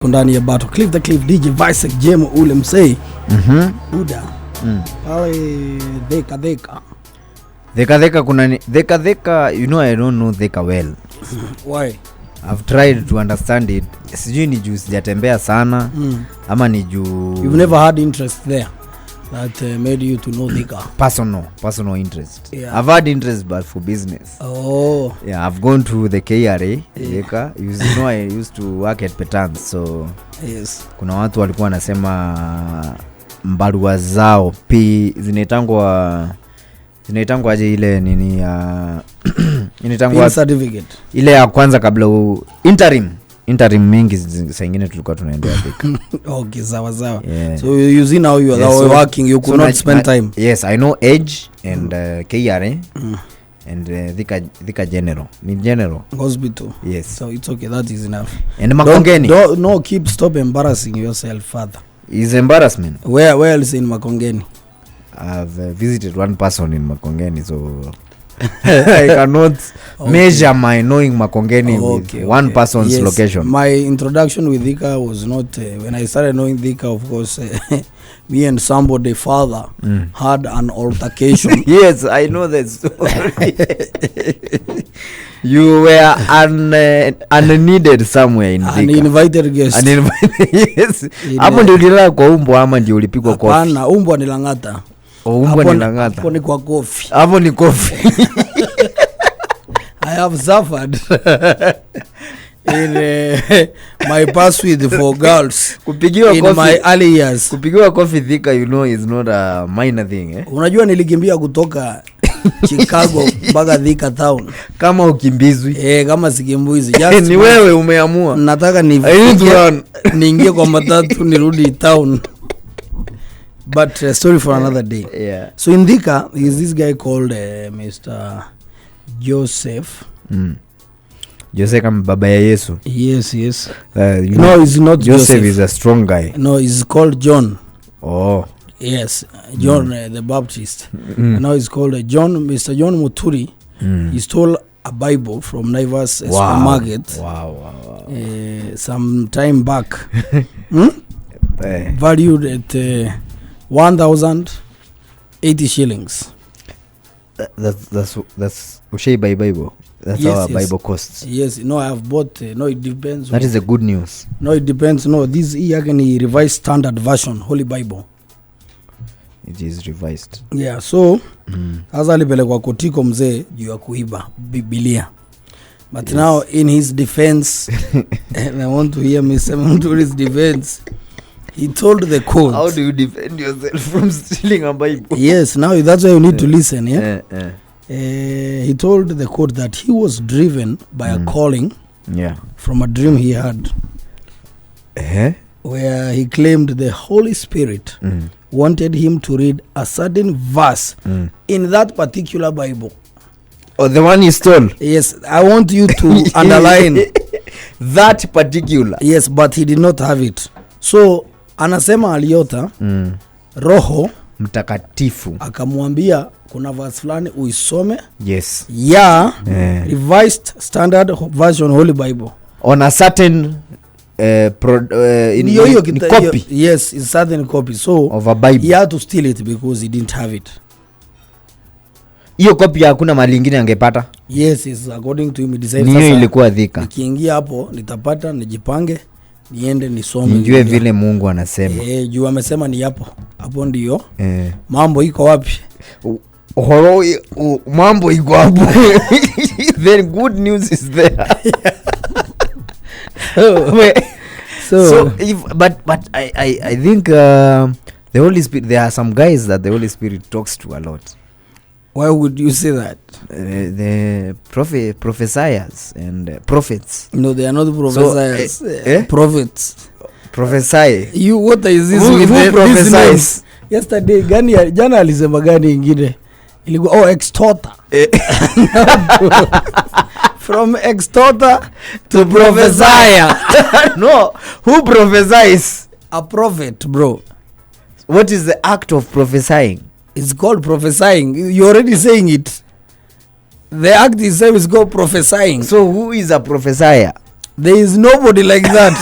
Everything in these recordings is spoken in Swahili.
Ndani ya Bartalk Cliff the Cliff DJ Vice Jemo ule msei. Buda. Pale Dheka kuna Dheka you know I don't know Dheka well. Why? I've tried to understand it. Sijui ni juu sijatembea sana ama ni juu you've never had interest there that made you to know Dheka. Personal interest. Yeah. I've had interest but for business. Oh. Yeah, I've gone to the KRA, Dheka. You know I used to work at Petans, so yes. Kuna watu walikuwa wanasema mbarua zao zinaitangwa aje ile nini inaitangwa certificate. Ile ya kwanza kabla interim mingi saa nyingine tulikuwa tunaendea Dheka. Okay, sawa. Yeah. So you see now you are working, you could not spend time. Yes, I know Edge and KRA and Dheka General. Ni General Hospital. Yes. So it's okay, that is enough. And Makongeni. No, stop embarrassing yourself further. Is embarrassment. Where else in Makongeni? I've visited one person in Makongeni, so I cannot measure my knowing Makongeni with one person's location. My introduction with Dheka was not when I started knowing Dheka, of course, me and somebody father had an altercation. Yes, I know that story. You were unneeded somewhere in Dheka. Uninvited guest. Yes. Hapo ndio ulilala kwa umbwa ama ndio ulipigwa kofi? Hapana, umbwa ni Langata. Umbwa ni Langata. Hapo ni kwa kofi. Hapo ni kofi. I have suffered in my pursuit for girls. Kupigiwa in kofi, my early years. Kupigiwa kofi Dheka, you know, is not a minor thing, eh? Unajua nilikimbia kutoka Chicago mpaka Dheka town kama ukimbizwi. Kama sikimbuizi. Ni wewe umeamua. Nataka niingie kwa matatu nirudi town. But story for another day. Yeah. So in Dheka is this guy called Mr. Joseph. Joseph kama baba ya Yesu. Yes. No, it's not Joseph is a strong guy. No, he's called John. Oh. Yes, John the Baptist. Now he's called Mr. John Muturi. He stole a Bible from Naivas supermarket. Wow. Some time back. Valued at 1,080 shillings. That's Ushei by Bible. That's yes, our Bible costs. Yes, no, I have bought. No, it depends. That is the good news. No, it depends. No, this again revised standard version, Holy Bible. It is revised. Yeah, so sasa alipelekwa kotiko mzee juu ya kuiba Biblia. But now in his defense, and I want to hear Mr. Muturi's defense, he told the court. How do you defend yourself from stealing a Bible? Yes, now that's why you need to listen, yeah? He told the court that he was driven by a calling from a dream he had, where he claimed the Holy Spirit wanted him to read a certain verse in that particular Bible. Oh, the one he stole? Yes, I want you to underline that particular. Yes, but he did not have it. So anasema aliota Roho Mtakatifu akamwambia kuna verse fulani uisome. Yes. Revised standard version Holy Bible on a certain copy. Yes, it's certain copy. So of a Bible. He had to steal it because he didn't have it. Hiyo copy hakuna mali nyingine angepata. Yes, according to him decided sasa. Hiyo ilikuwa Dheka. Nikiingia hapo nitapata, nijipange, niende nisome. Nijue vile Mungu anasema. Juu amesema ni hapo ndio. Mambo iko wapi? Mambo iko hapo. Then good news is there. So but I think the Holy Spirit, there are some guys that the Holy Spirit talks to a lot. Why would you say that? The prophesiers and prophets. No, they are not prophesiers. So, prophets. Prophesy. You, what is this with who prophesies? Yesterday jana alisema gani ingine? Ilikuwa extorter. From extorter to prophesier. No, who prophesies? A prophet, bro. What is the act of prophesying? It's called prophesying. You're already saying it. The act itself is called prophesying. So who is a prophesier? There is nobody like that.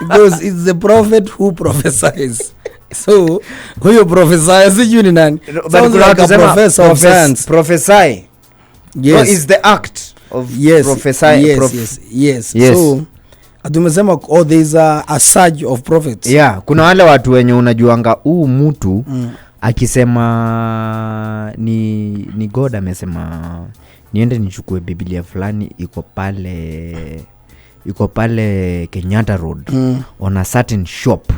Because it's the prophet who prophesies. So huyo prophesies sijui ni nani. Sounds like a professor of science. Prophesy. Yes. No, is the act of prophesy. Yes. So atumesema there is a surge of prophets. Yeah, kuna wale watu wenye unajuanga huu mtu akisema ni God amesema niende nichukue Biblia fulani iko pale Kenyatta Road on a certain shop.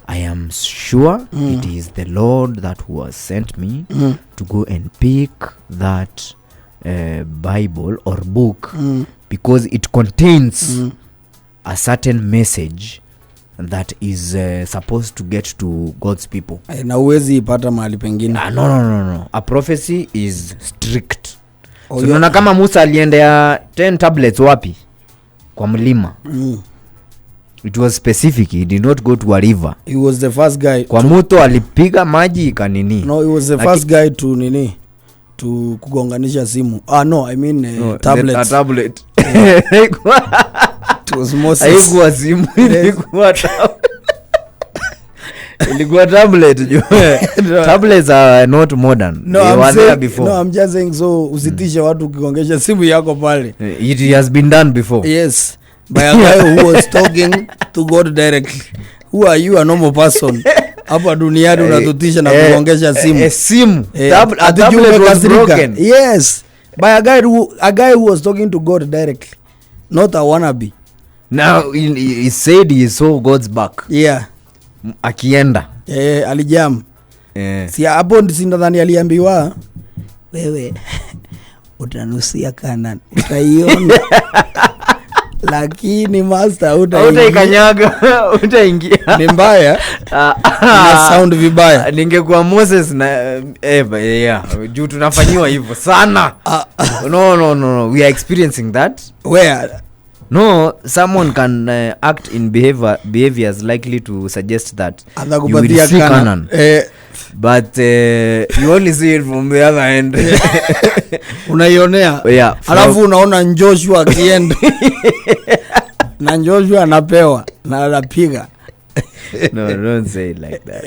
I am sure it is the Lord that who has sent me to go and pick that Bible or book because it contains a certain message that is supposed to get to God's people. Na uwezi ipata mahali pengine. No. A prophecy is strict. So nona kama Musa aliendea 10 tablets wapi? Kwa mlima. It was specific. He did not go to a river. He was the first guy. Kwa moto alipiga maji kanini. No, he was the first guy to nini? To kugonganisha simu. No, I mean tablets. A tablet. It was Moses. Haikuwa simu, ilikuwa tablet. Tablets are not modern. No, they were there before. No, I'm just saying so usitishe watu ukigongesha simu yako pale. It has been done before. Yes. By a guy who was talking to God directly. Who are you, a normal person? Hapa duniani unatutisha na kugongesha simu. Simu. A tablet was broken. Yes. By a guy who was talking to God directly. Not a wannabe. Now he said he saw God's back. Yeah. Akienda. Alijam. Si hapo ndani aliambiwa wewe utanusia Kanani. Utaiona. Lakini master utaikanyaga utaingia. Ni mbaya. Ina sound vibaya. Ningekuwa Moses na yeah, juu tunafanywa hivyo sana. No, we are experiencing that. Where? No, someone can act in behaviors likely to suggest that you will see Canaan. But you only see it from the other end. Unaionea. Yeah. Alafu unaona Joshua akienda. Na Joshua anapewa na anapiga. No, don't say it like that.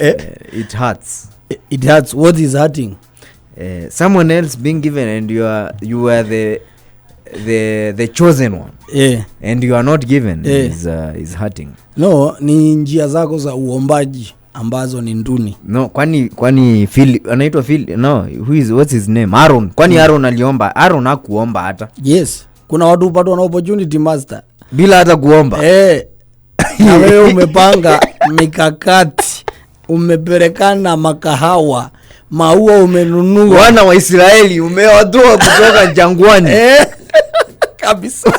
It hurts. It hurts. What is hurting? Someone else being given and you are the chosen one. Yeah. And you are not given is hurting. No, ni njia zako za uombaji ambazo ni nduni. No, kwani Phil anaitwa Phil. No, what's his name? Aaron. Kwani Aaron aliomba? Aaron hakuomba hata. Yes. Kuna watu upatwa na opportunity master bila hata kuomba. Na wewe umepanga mikakati, umepelekana makahawa, maua umenunua. Wana wa Israeli umewatoa kutoka jangwani. Kabisa.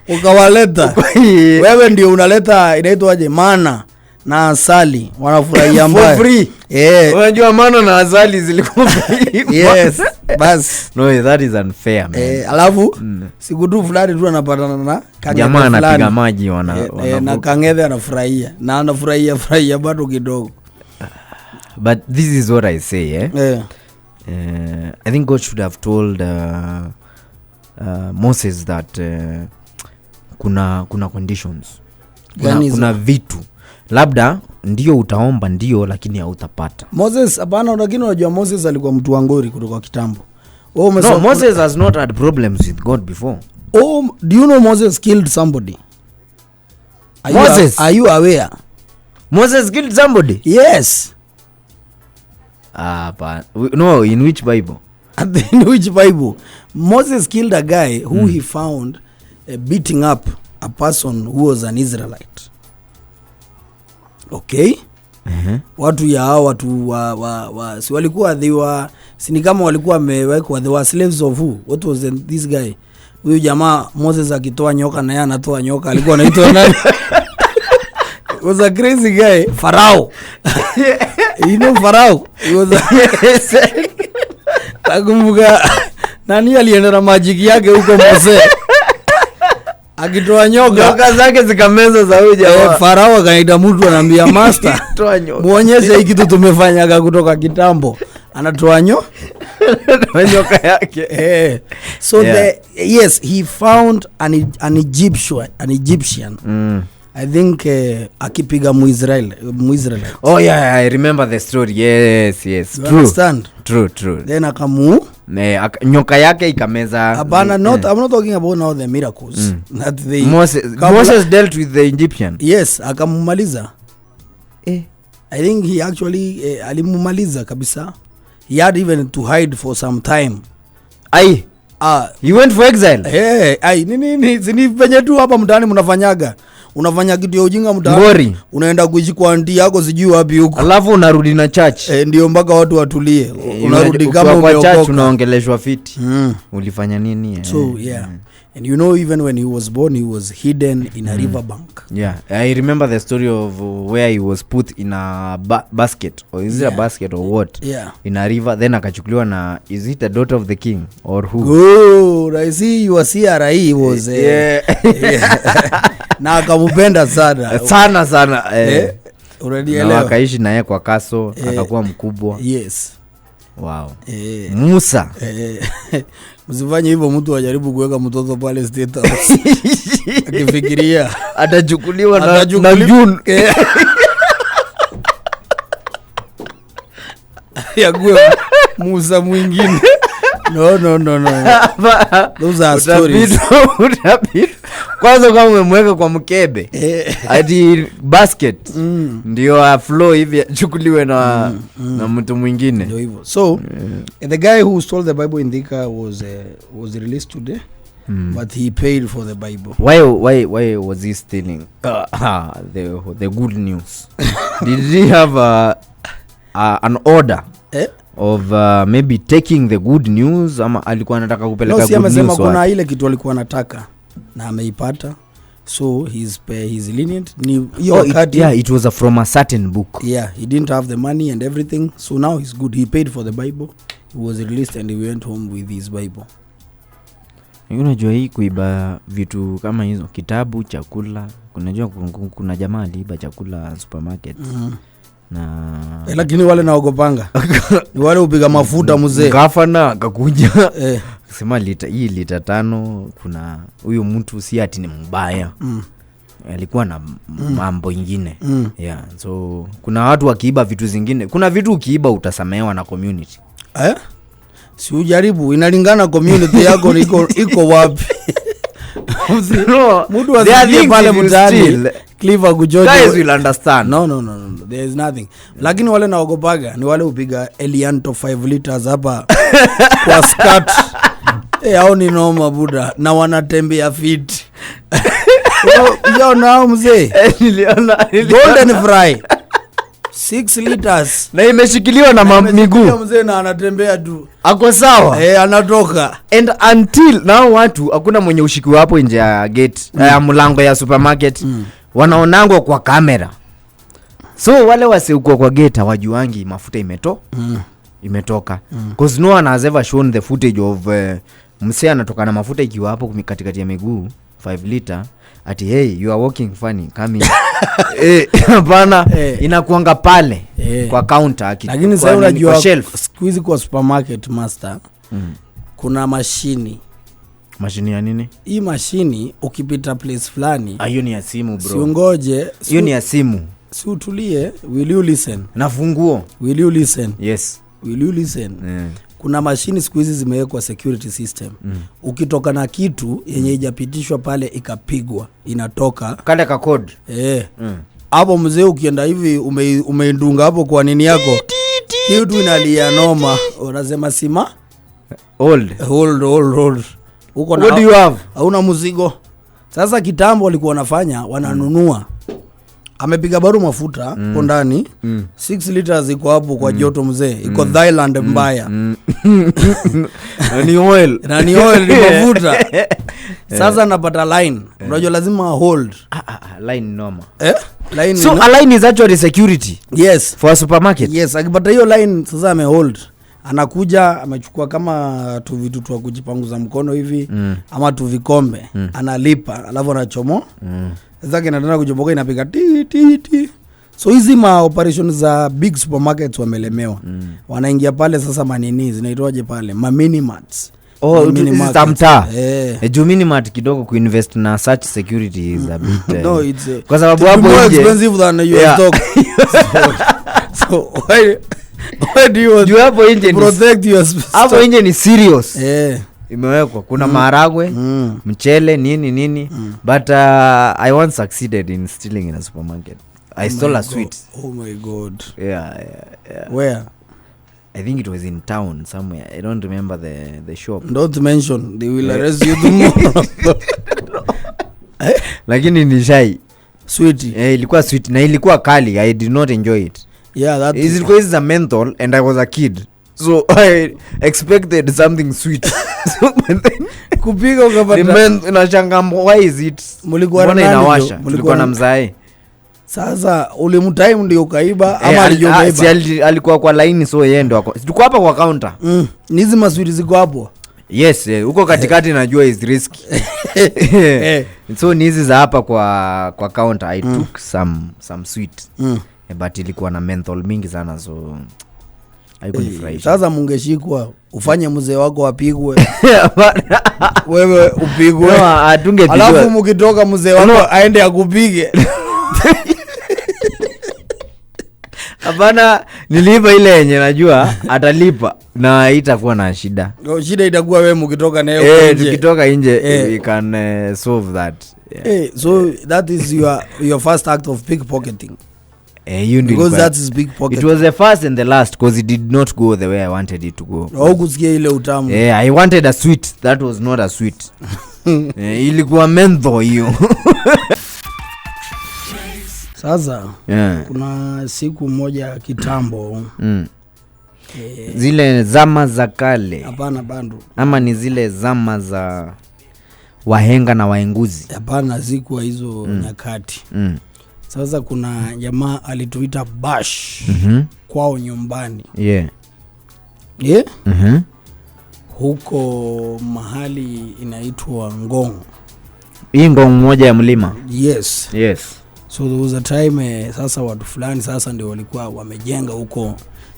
Ukawaleta. Wewe ndio unaleta inaitwaje mana na asali wanafurahia mbaya. For free. Unajua mana na asali zilikuwa free. Yes. Bas. No, that is unfair, man. Alafu siku tu fulani tu anapatana na jamaa anapiga maji na kangedhe anafurahia. Na anafurahia bado kidogo. But this is what I say, I think God should have told Moses that kuna conditions. Kuna vitu. Labda ndio utaomba ndio lakini hautapata. Moses hapana, lakini unajua Moses alikuwa mtu wa ngori kutoka kitambo. No, Moses has not had problems with God before. Do you know Moses killed somebody? Are you aware? Moses killed somebody? Yes. But no, in which Bible? In which Bible? Moses killed a guy who he found beating up a person who was an Israelite. Okay? Watu ya hao watu si walikuwa si kama walikuwa wamewekwa, they were slaves of who? What was this guy? Huyu jamaa Moses akitoa nyoka na yeye anatoa nyoka, alikuwa anaitwa nani? He was a crazy guy. Pharaoh. You know Pharaoh? He was takumbuka nani alienda na magic yake huko Mose. Akitoa nyoka zake zikameza za huyu jamaa. Pharaoh akaita mtu anambia master, muonyeshe hiki kitu tumefanyaga kutoka kitambo. anatoa nyoka yake. So yes, he found an Egyptian. I think akipiga Muisrael. Oh yeah, I remember the story. Yes. You understand? True. Then akamu nyoka yake ikameza. Hapana, I'm not talking about now the miracles that they Moses dealt with the Egyptian. Yes, akamumaliza. I think he actually alimumaliza kabisa. He had even to hide for some time. He went for exile. Nini zini venye tu hapa mtaani mnafanyaga. Unafanya kitu ya ujinga mtaani. Unaenda kuishi kwa auntie yako sijui wapi huko. Alafu unarudi na church. Ndio mpaka watu watulie. Unarudi kama umeokoka. Church unaongeleshwa fiti. Ulifanya nini? So and you know, even when he was born, he was hidden in a river bank. I remember the story of where he was put in a basket, or is it a basket or what? In a river, then akachukuliwa na, is it the daughter of the king or who? Good, I see you was here. He was na akamupenda sana. Unanielewa? Na akaishi naye kwa kaso, akakuwa mkubwa. Yes. Wow. Musa. Msifanye hivyo, mtu ajaribu kuweka mtoto pale State House. Akifikiria atachukuliwa na June. Yague Musa mwingine. No. Those are stories. Kwanza kama umemweka kwa mkebe hadi basket ndio flow hivi achukuliwe na mtu mwingine. Ndio hivyo. So the guy who stole the Bible in Thika was released today. But he paid for the Bible. Why was he stealing the good news? Did he have an order of maybe taking the good news, ama alikuwa anataka kupeleka good news? Amesema kuna ile kitu alikuwa anataka na ameipata, so he's lenient. It was from a certain book. He didn't have the money and everything, so now he's good. He paid for the Bible, he was released, and he went home with his Bible. Unajua hii kuiba vitu kama hizo, kitabu, chakula, unajua kuna jamaa aliiba chakula supermarket. Na lakini wale naogopanga ni wale upiga mafuta mzee. Gavana akakuja sema lita 5, kuna huyo mtu si ati ni mbaya. Alikuwa na mambo ingine. So kuna watu wakiiba vitu zingine. Kuna vitu ukiiba utasamehewa na community. Si ujaribu, inalingana community yako iko wapi. Mtu asiye pale mtaani Clever kujojo. Guys will understand. No. There is nothing. Lakini wale naogopaga ni wale upiga Elianto 5 liters hapa kwa skirt. Hao ni noma buda na wanatembea fit. Yo nao mzee. Niliona golden fry 6 liters na imeshikiliwa na miguu. Mzee na anatembea tu. Ako sawa. Anatoka. And until now watu hakuna mwenye ushikiwa hapo nje ya gate ya mlango ya supermarket. Wanaonangwa kwa kamera. So wale wasiuko kwa gate hawajuangi mafuta imetoka. Because no one has ever shown the footage of msee anatoka na mafuta ikiwa hapo katikati ya miguu 5 liter ati hey you are walking funny coming. Hapana, inakuanga pale kwa counter lakini sasa unajua squeeze kwa supermarket master. Kuna mashini ya nini? Hii mashini ukipita place fulani, hiyo ni ya simu bro. Siongoje, hiyo ni ya simu. Si utulie, will you listen? Na funguo. Will you listen? Yes. Will you listen? Kuna mashini siku hizi zimewekwa security system. Ukitoka na kitu yenye haijapitishwa pale ikapigwa, inatoka kale ka code. Hapo mzee ukienda hivi umeindunga hapo kwa nini yako? Kitu inalia noma. Unasema sima? Hold. Uko na what do you have? Hauna mzigo. Sasa kitambo walikuwa wanafanya wananunua. Amepiga baru mafuta kwa ndani 6 liters iko hapo kwa joto mzee. Iko Thailand mbaya. Na ni oil ni mafuta. Sasa napata line. Unajua lazima hold. Line noma. Line. So a line is actually security. Yes. For a supermarket. Yes, akipata hiyo line sasa hold. Anakuja amechukua kama tu vitu tu kujipanguza mkono hivi ama tu vikombe. Analipa alafu anachomo. Sasa kinaenda kujomoka inapiga ti. So hizi ma operations za big supermarkets wamelemewa. Wanaingia pale sasa manini zinaitwaje pale? Ma mini marts. Tamta. Mini mart kidogo kuinvest na such security is a bit no, it's kwa sababu hapo more expensive than US stock. So why do you want to protect your stock? Hapo nje ni serious. Imewekwa kuna maharagwe, mchele nini. But I once succeeded in stealing in a supermarket. I stole a sweet. Oh my god. Yeah. Where? I think it was in town somewhere. I don't remember the shop. Don't mention. They will arrest you tomorrow. Lakini ni shy. Sweet. Ilikuwa sweet na ilikuwa kali. I did not enjoy it. Yeah, that is because a menthol and I was a kid. So I expected something sweet. So kupiga ukapata unashanga why is it? Mulikuwa na inawasha. Mulikuwa na mzae. Sasa ule mtime ndio ukaiba ama alijomba? Si alikuwa kwa line so yeye ndo tuko hapa kwa counter. Nizi maswiri ziko hapo. Yes, huko katikati najua is risky. So nizi za hapa kwa counter I took some sweet. But ilikuwa na menthol mingi sana so haikunifurahisha. Sasa mungeshikwa ufanye mzee wako apigwe. Wewe upigwe. No, atungepigwa. Alafu mkitoka mzee wako aende akupige. Hapana, nilipa ile yenye najua atalipa na itakuwa na shida. Shida itakuwa wewe mkitoka na yeye nje. Tukitoka nje we can solve that. So that is your first act of pickpocketing. Because that is big pocket. It was the first and the last because it did not go the way I wanted it to go. Kusikia ile utamu. I wanted a sweet. That was not a sweet. Ilikuwa mentho hiyo. Sasa kuna siku moja kitambo zile zama za kale. Hapana bandu. Ama ni zile zama za wahenga na waenguzi. Hapana, zikuwa hizo nyakati. Sasa kuna jamaa alituita bash kwao nyumbani. Huko mahali inaitwa Ngong. Hii Ngong moja ya mlima. Yes. So there was a time sasa watu fulani sasa ndio walikuwa wamejenga huko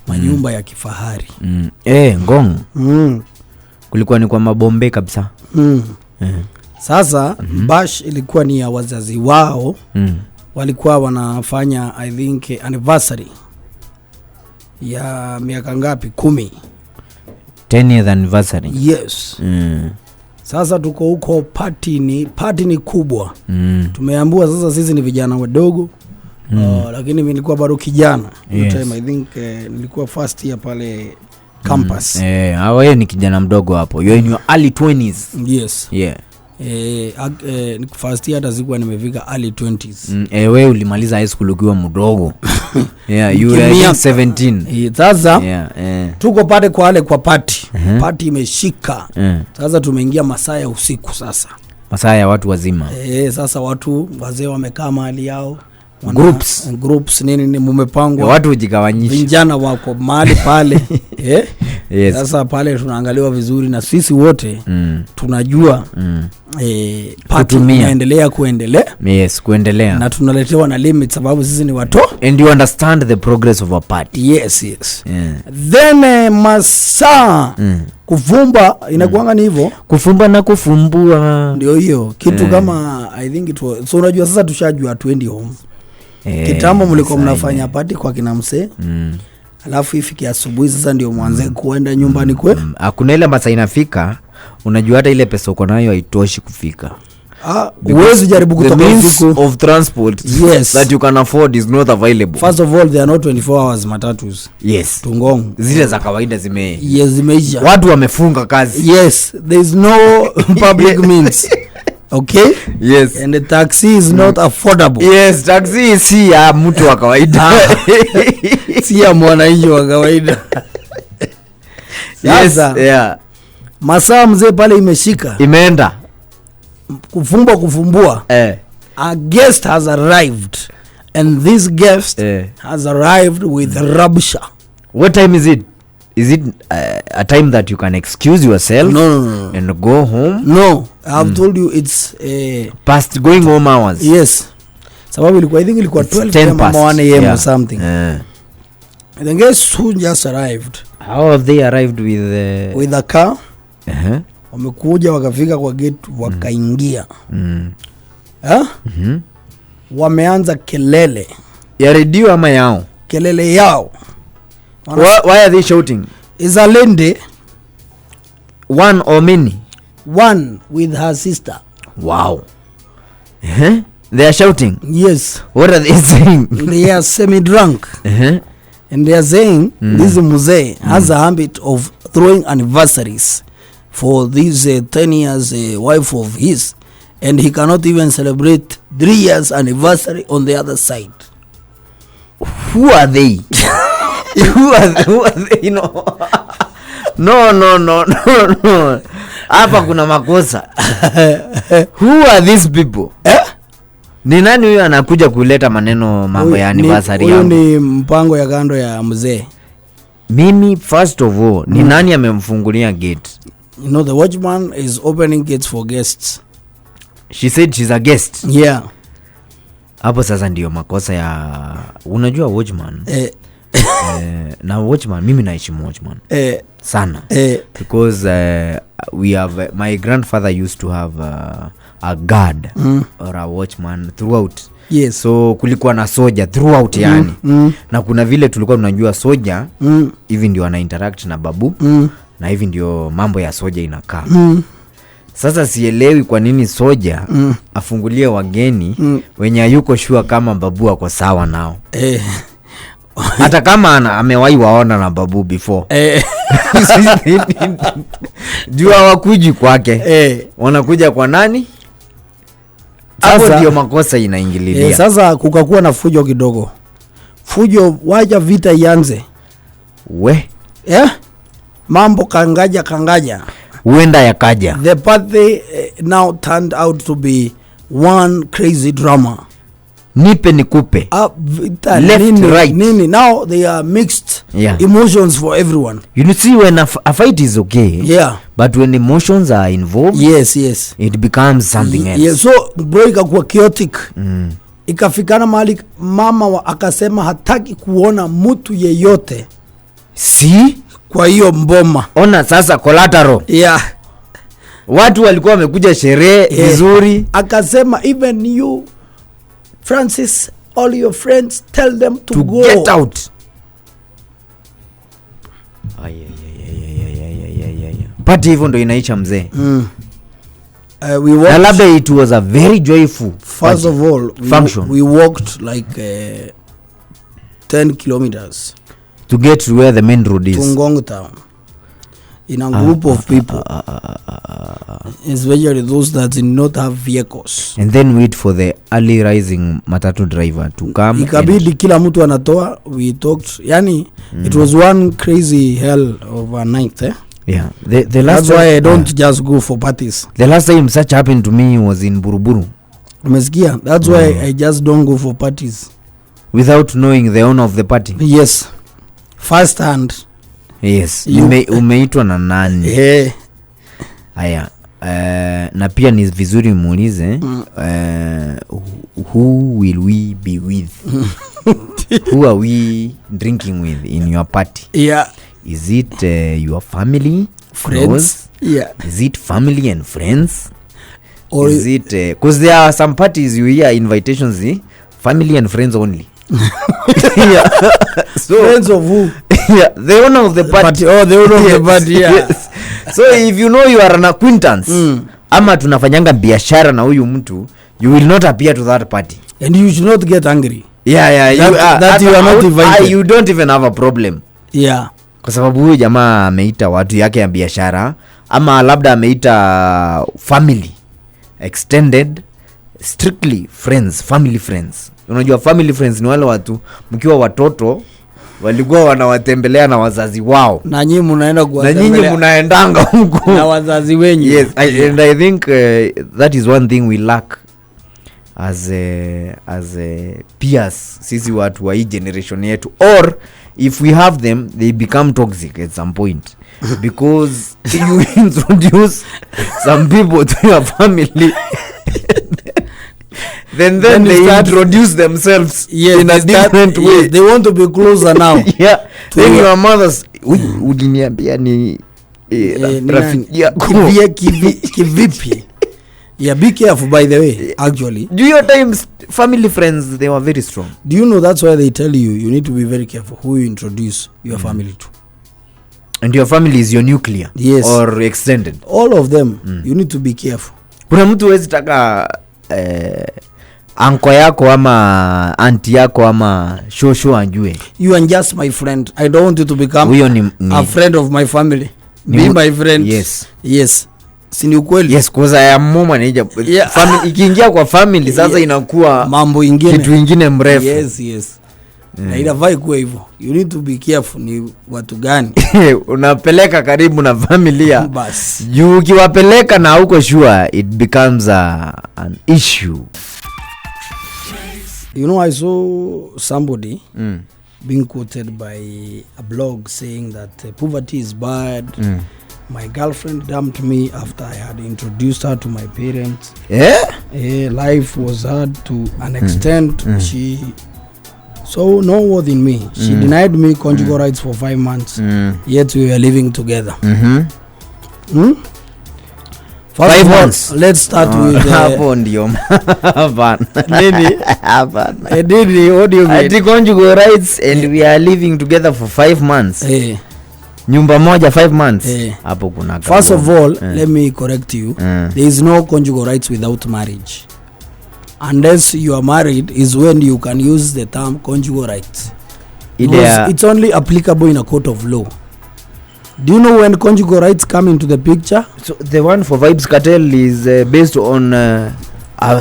manyumba ya kifahari. Ngong. Kulikuwa ni kwa mabombe kabisa. Sasa bash ilikuwa ni ya wazazi wao. Walikuwa wanafanya I think anniversary ya miaka ngapi? 10 years anniversary. Yes. Sasa tuko huko party ni kubwa. Tumeambiwa sasa sisi ni vijana wadogo. Lakini mimi nilikuwa bado kijana. Time I think nilikuwa first year pale campus. Wewe ni kijana mdogo hapo. You are in your early 20s. Yes. First year hata sikuwa nimefika early 20s. Wewe ulimaliza high school ukiwa mdogo. You were 17. Sasa tuko pale kwa party. Party imeshika. Sasa tumeingia masaa ya usiku sasa. Masaa ya watu wazima. Sasa watu wazee wamekaa mahali yao. Groups nini mmepangwa. Watu hujigawanyisha. Vijana wako mahali pale. Yes. Sasa pale tunaangaliwa vizuri na sisi wote tunajua party inaendelea kuendelea. Yes, kuendelea. Na tunaletewa na limit sababu sisi ni watu. And you understand the progress of a party. Yes. Then masaa kufumba inakuanga ni hivyo. Kufumba na kufumbua. Ndio hiyo. Kitu kama I think it was. So unajua sasa tushajua 20 home. Kitambo mliko mnafanya party kwa kina msee. Alafu ifiki asubuhi sasa ndio mwanze kuenda nyumbani kwe. Hakuna ile masaa inafika, unajua hata ile pesa uko nayo haitoshi kufika. Uwezi jaribu kutoka usiku. Of transport that you can afford is not available. First of all, there are not 24 hours matatus. Yes. Tungong. Zile za kawaida zimeisha. Watu wamefunga kazi. Yes, there is no public means. Okay? Yes. And the taxi is not affordable. Yes, taxi si ya mtu wa kawaida. Si ya mwananchi wa kawaida. Yes, masaa mzee pale imeshika. Imeenda. Kufumbua. A guest has arrived. And this guest has arrived with rabsha. What time is it? Is it a time that you can excuse yourself? No. And go home? No, I have told you it's past going home hours. Yes. sababu ilikuwa I think ilikuwa 12 am or 1 am or something. The guests who just arrived, how have they arrived with a car? Wamekuja wakafika kwa gate wakaingia. Wameanza kelele ya radio ama yao, kelele yao. Why are they shouting? Is a lady, one or many? One with her sister. Wow. They are shouting. Yes. What are they saying? They are semi-drunk. And they are saying this Muzee has a habit of throwing anniversaries for this 10 years wife of his, and he cannot even celebrate 3 years anniversary on the other side. Who are they? who are they? You know? No. Hapa kuna makosa. Who are these people? Ni nani huyo anakuja kuleta maneno mambo ya anniversary yangu? Huyo ni mpango ya kando ya mzee. Mimi first of all, ni nani amemfungulia gate? You know, the watchman is opening gates for guests. She said she's a guest. Yeah. Hapo sasa ndio makosa ya unajua watchman. Na watchman, mimi naheshimu watchman sana because we have my grandfather used to have a guard or a watchman throughout. Yes. So kulikuwa na soja throughout yani. Na kuna vile tulikuwa tunajua soja hivi ndio ana interact na babu na hivi ndio mambo ya soja inakaa. Sasa sielewi kwa nini soja afungulie wageni wenye yuko sure kama babu ako sawa nao. Hata kama amewahi waona na babu before. Jua hawakuji kwake. Wanakuja kwa nani? Hapo ndio makosa inaingililia. Sasa kukakuwa na fujo kidogo. Fujo waja vita ianze. Mambo kangaja. Uenda yakaja. The party now turned out to be one crazy drama. Nipe nikupe. Left, right. Now they are mixed emotions for everyone. You see, when a fight is okay, but when emotions are involved, yes, it becomes something else. Yeah, so bro ikakuwa chaotic. Ikafikana mahali mama akasema hataki kuona mtu yeyote kwa hiyo mboma. Ona sasa collateral. Watu walikuwa wamekuja sherehe vizuri. Akasema even you Francis, all your friends, tell them to go. Get out. Party hivyo ndo inaisha mzee. We walked, labda it was a very joyful first of all function. We walked like 10 kilometers to get to where the main road is, to Ngong town, in a group of people, especially those that did not have vehicles, and then wait for the early rising matatu driver to come. Ikabidi kila mtu anatoa. We talked, yani it was one crazy hell of a night. Yeah, the last that's why I don't just go for parties. The last time such happened to me was in Buruburu. Umesikia? That's why I just don't go for parties without knowing the owner of the party. Yes, first hand. Yes, umeitwa na nani? Haya, na pia ni vizuri muulize who will we be with? Who are we drinking with in your party? Is it your family, friends? Is it family and friends? Or is it because there are some parties you hear invitations, family and friends only. So friends of who? The owner of the party. The owner of the party. Yes. So if you know you are an acquaintance, ama tunafanyanga biashara na huyu mtu, you will not appear to that party, and you should not get angry. That you are not invited. You don't even have a problem. Kwa sababu huyu jamaa ameita watu yake ya biashara, ama labda ameita family extended, strictly friends, family friends. Unajua family friends ni wale watu mkiwa watoto walikuwa wanawatembelea na wazazi wao, na nyinyi mnaenda kuwatembelea, na nyinyi mnaendanga huko na wazazi wenyu. Yes, and I think that is one thing we lack as peers, sisi watu wa hii generation yetu, or if we have them they become toxic at some point because you introduce some people to your family then Then they you start- introduce themselves Yes, in a they start- different way. yes, they want to be closer now. Yeah, then To- your mothers uliniambia ni rafiki yako. Kivipi? Yeah, be careful, by the way, actually. Do your times family friends, they were very strong. Do you know that's why they tell you need to be very careful who you introduce your family to? And your family is your nuclear. Yes. Or extended. All of them, you need to be careful. Kuna mtu wezi taka anko yako ama auntie yako ama shosho anjue. You are just my friend. I don't want you to become Huyo ni a friend of my family. Be my friend. Yes. Yes. Sini ukweli. Yes, cause I am mama nija. Yeah. Family ikiingia kwa family sasa Yeah. inakuwa Mambo ingine. kitu ingine mrefu. Yes. Na inafai kuwa hivyo. You need to be careful ni watu gani. Unapeleka karibu na familia. Bas. Juu ukiwapeleka na huko sure it becomes an issue. You know, I saw somebody being quoted by a blog saying that poverty is bad. My girlfriend dumped me after I had introduced her to my parents. Life was hard to an extent. She saw no worth in me. She denied me conjugal rights for 5 months. Yet we were living together. First 5 of all, months. let's start with hapo ndio hapana. Nini? Hapana. Nini? What do you mean? Ati conjugal rights and we are living together for 5 months. Nyumba moja 5 months. Hapo kuna First of all, let me correct you. There is no conjugal rights without marriage. Unless you are married is when you can use the term conjugal rights. It's only applicable in a court of law. Do you know when conjugal rights come into the picture? So the one for Vibes Cartel is based on a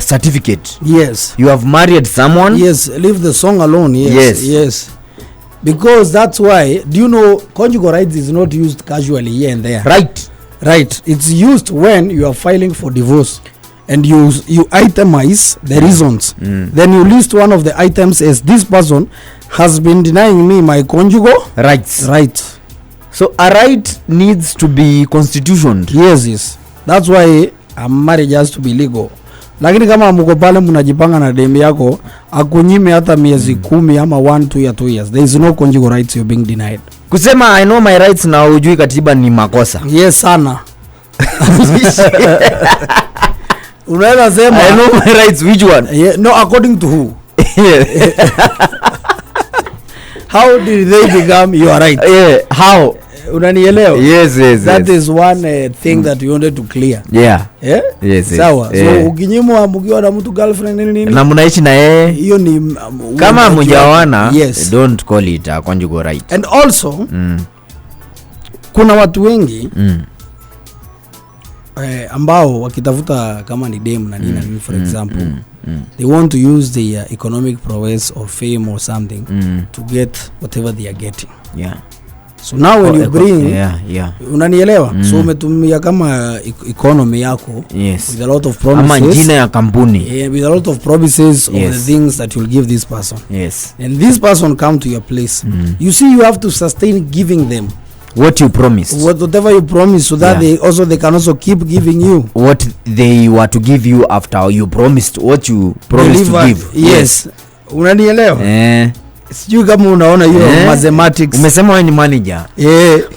certificate. Yes. You have married someone. Yes, leave the song alone. Yes. Because that's why, do you know conjugal rights is not used casually here and there. Right. It's used when you are filing for divorce and you itemize the reasons. Then you list one of the items as this person has been denying me my conjugal rights. Right. So a right needs to be constitutioned. Yes. That's why a marriage has to be legal. Lakini kama mko pale mnajipanga na demu yako akunyime hata miezi 10 ama 2 years, there is no conjugal rights you're being denied. Kusema I know my rights na ujui katiba ni makosa. Yes sana. Unaweza sema I know my rights, which one? No, according to who? How did they become your right? How? Unanielewa? Yes. That is one thing that we wanted to clear. Yes. Sawa. So ukinyimwa mkiwa na mtu girlfriend nini? Na mnaishi na yeye. Hiyo ni kama mjawana, yes. Don't call it a conjugal right. And also kuna watu wengi ambao wakitafuta kama ni dem na nini for example, they want to use their economic prowess or fame or something to get whatever they are getting. So now when you bring unanielewa, so umetumia kama economy yako with a lot of promises, ama jina ya kampuni, with a lot of promises of the things that you'll give this person, and this person come to your place. You see, you have to sustain giving them what you promised, whatever you promise, so that they can also keep giving you what they were to give you after you promised what you promised to give. Yes. Unanielewa? Sijui kama unaona hiyo mathematics. Umesema wewe ni manager.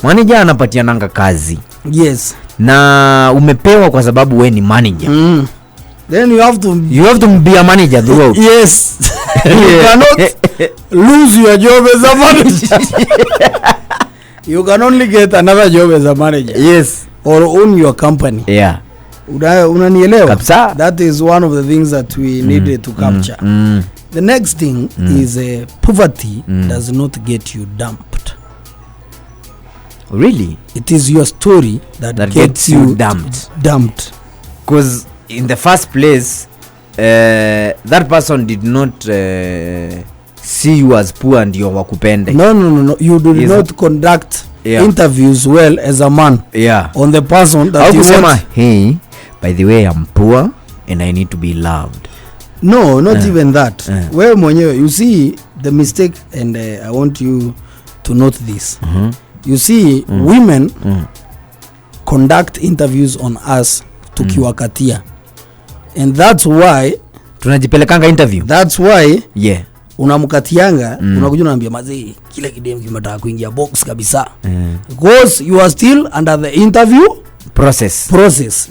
Manager anapatia nanga kazi. Yes. Na umepewa kwa sababu wewe ni manager. Then you have to be a manager throughout. Yes. You cannot lose your job as a manager. You can only get another job as a manager. Yes. Or own your company. Unanielewa? Kapsa. That is one of the things that we needed to capture. The next thing is poverty does not get you dumped. Really? It is your story that gets you dumped. Because in the first place, that person did not see you as poor and you wakupende. No. You do not conduct interviews well as a man on the person that you want. Hey, by the way, I'm poor and I need to be loved. No, not even that. Wewe mwenyewe, you see the mistake, and I want you to note this. You see, women conduct interviews on us tukiwakatia, and that's why tunajipelekanga interview. That's why Yeah. unamkatianga unakuja unaambia mazee kile kidem kimetaka kuingia box kabisa. Because you are still under the interview process.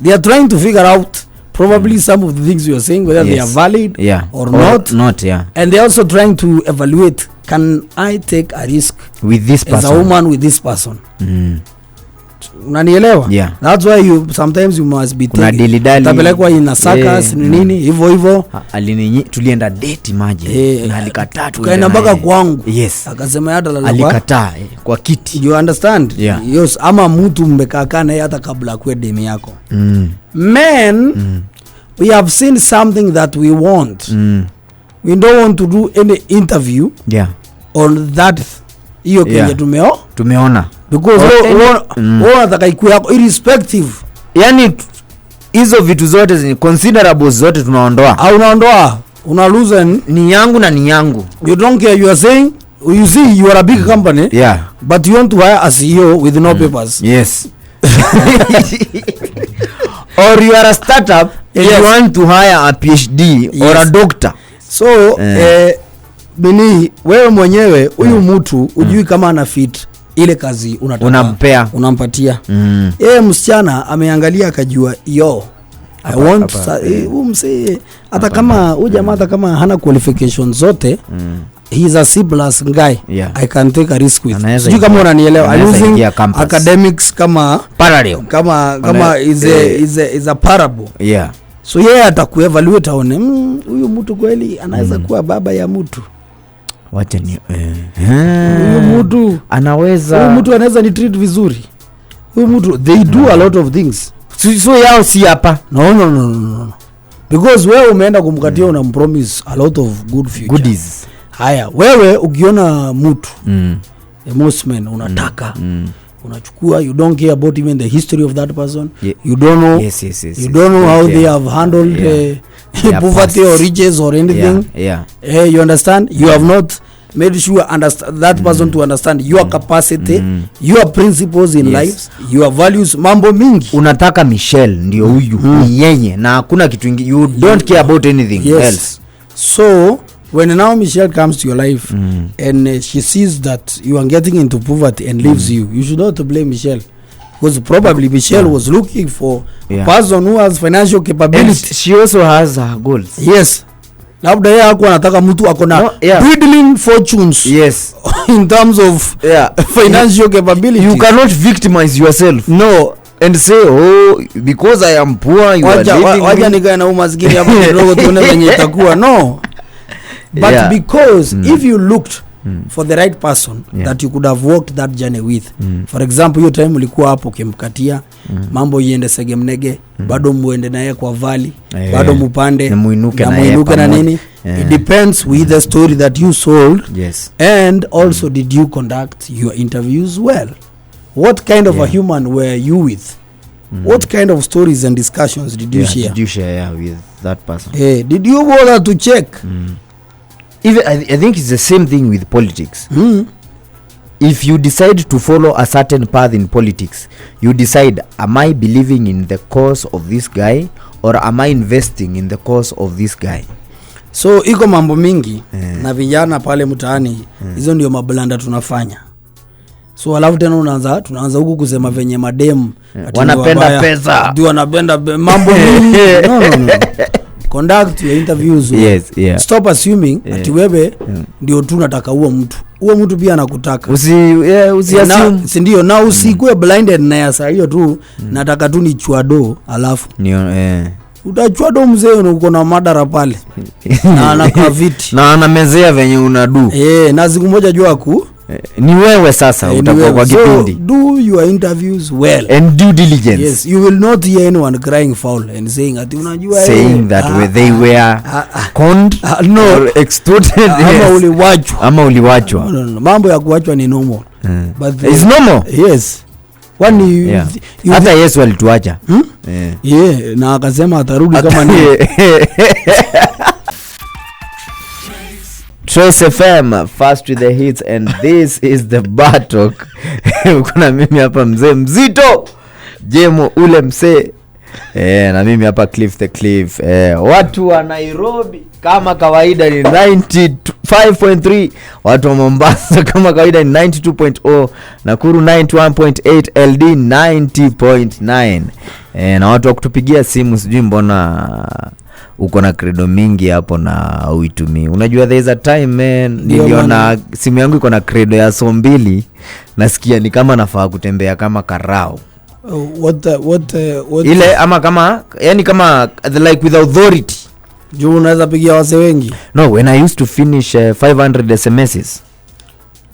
They are trying to figure out probably some of the things you are saying whether they are valid or not. Yeah. And they are also trying to evaluate, can I take a risk with this person, as a woman with this person? Unanielewa? Yeah. That's why you sometimes you must be tapelekwa ina circus nini hivyo alini tulienda date maji na alikataa tukaenda mpaka kwangu. Yes. Akasema hata alikataa kwa kiti. You understand? Yeah. Yes, ama mtu mmekaa naye hata kabla kwa demu yako. Men we have seen something that we want. We don't want to do any interview on that hiyo Kenya tumeona because nataka ikuwe yako irrespective. Yani hizo vitu zote zenye considerable zote tunaondoa. Unaondoa, una lose ni yangu na ni yangu. You don't care, you are saying, you see you are a big company but you want to hire a CEO with no papers. Yes. Or you are a startup and you want to hire a PhD or a doctor. So bini wewe mwenyewe huyu mtu ujui kama ana fit ile kazi unampatia. Msichana ameangalia akajua I want umse hata kama jamaa hata kama hana qualifications zote he is a C+ guy. I can take a risk with. Sijui kama unanielewa. Using academics kama parallel kama is a parable. So yeye atakuevaluate aone huyu mtu kweli anaweza kuwa baba ya mtu. Wacha ni huyu mtu anaweza, huyu mtu anaweza ni treat vizuri. Huyu mtu they do a lot of things. So yao si hapa. No. Because wewe umeenda kumkatia una promise a lot of good future. Goodies. Haya, wewe ukiona mtu most men unataka unachukua, you don't care about even the history of that person. You don't know. You don't know how they have handled poverty or riches or anything. You understand? You have not made sure understand that person to understand your capacity, your principles in life, your values, mambo mingi. Unataka Michelle ndio huyu ni yenye na hakuna kitu kingine. You don't care about anything else. So when now Michelle comes to your life and she sees that you are getting into poverty and leaves you should not blame Michelle, because probably Michelle was looking for a person who has financial capability. And she also has her goals. Yes. Labda yeye hakuwa anataka mtu akona dwindling fortunes. Yes. In terms of financial capability. You cannot victimize yourself. No. And say because I am poor you are living. Wacha nikae na umaskini hapo kidogo tuone venye itakuwa. No. But because if you looked for the right person that you could have walked that journey with, for example hiyo time ulikuwa hapo ukimkatia mambo iende segemnege, bado muende naye kwa valley, bado mupande na muinuke na nini. It depends with the story that you sold. And also did you conduct your interviews well? What kind of a human were you with? What kind of stories and discussions did you share? Did you share with that person? Did you bother to check? Even I think it's the same thing with politics. If you decide to follow a certain path in politics, you decide, am I believing in the cause of this guy or am I investing in the cause of this guy? So iko mambo mingi na vijana pale mtaani hizo ndio mablanda tunafanya. So alafu tena tunaanza huku kusema venye madem wanapenda pesa, ndio wanapenda mambo mingi. No. Conduct your interviews. Stop assuming ati wewe ndio tu unataka huo mtu pia anakutaka. Usiassume. Ndio na usikue blinded na yasa hiyo tu nataka tu ni chwado alafu utachwado mzee uko na madara pale na anakaa viti na anamezea venye unadu na siku moja jua ni wewe sasa utakuwa kwa kipindi. So do your interviews well and due diligence. Yes, you will not hear anyone crying foul and saying ati unajua saying that they were conned or extorted ama uliwachwa. No. Mambo ya kuachwa ni normal. But it's normal. Yes. When you hata Yesu alituacha. Na akasema atarudi kama ni Trace FM, fast with the hits, and this is the Bartalk. Kuna mimi hapa mzee mzito Jemo ule msee Na mimi hapa Cliff the Cliff. Watu wa Nairobi kama kawaida ni 95.3, watu wa Mombasa kama kawaida ni 92.0, Nakuru 91.8, LD 90.9. Na watu wa kutupigia simu sijui mbona uko na credo mingi hapo na uitumi. Unajua there is a time man niliona simu yangu iko na credo ya so mbili, nasikia ni kama nafaa kutembea kama karao. What ile ama kama yani kama like with authority. Juu unaweza pigia wase wengi. No, when I used to finish 500 SMSs.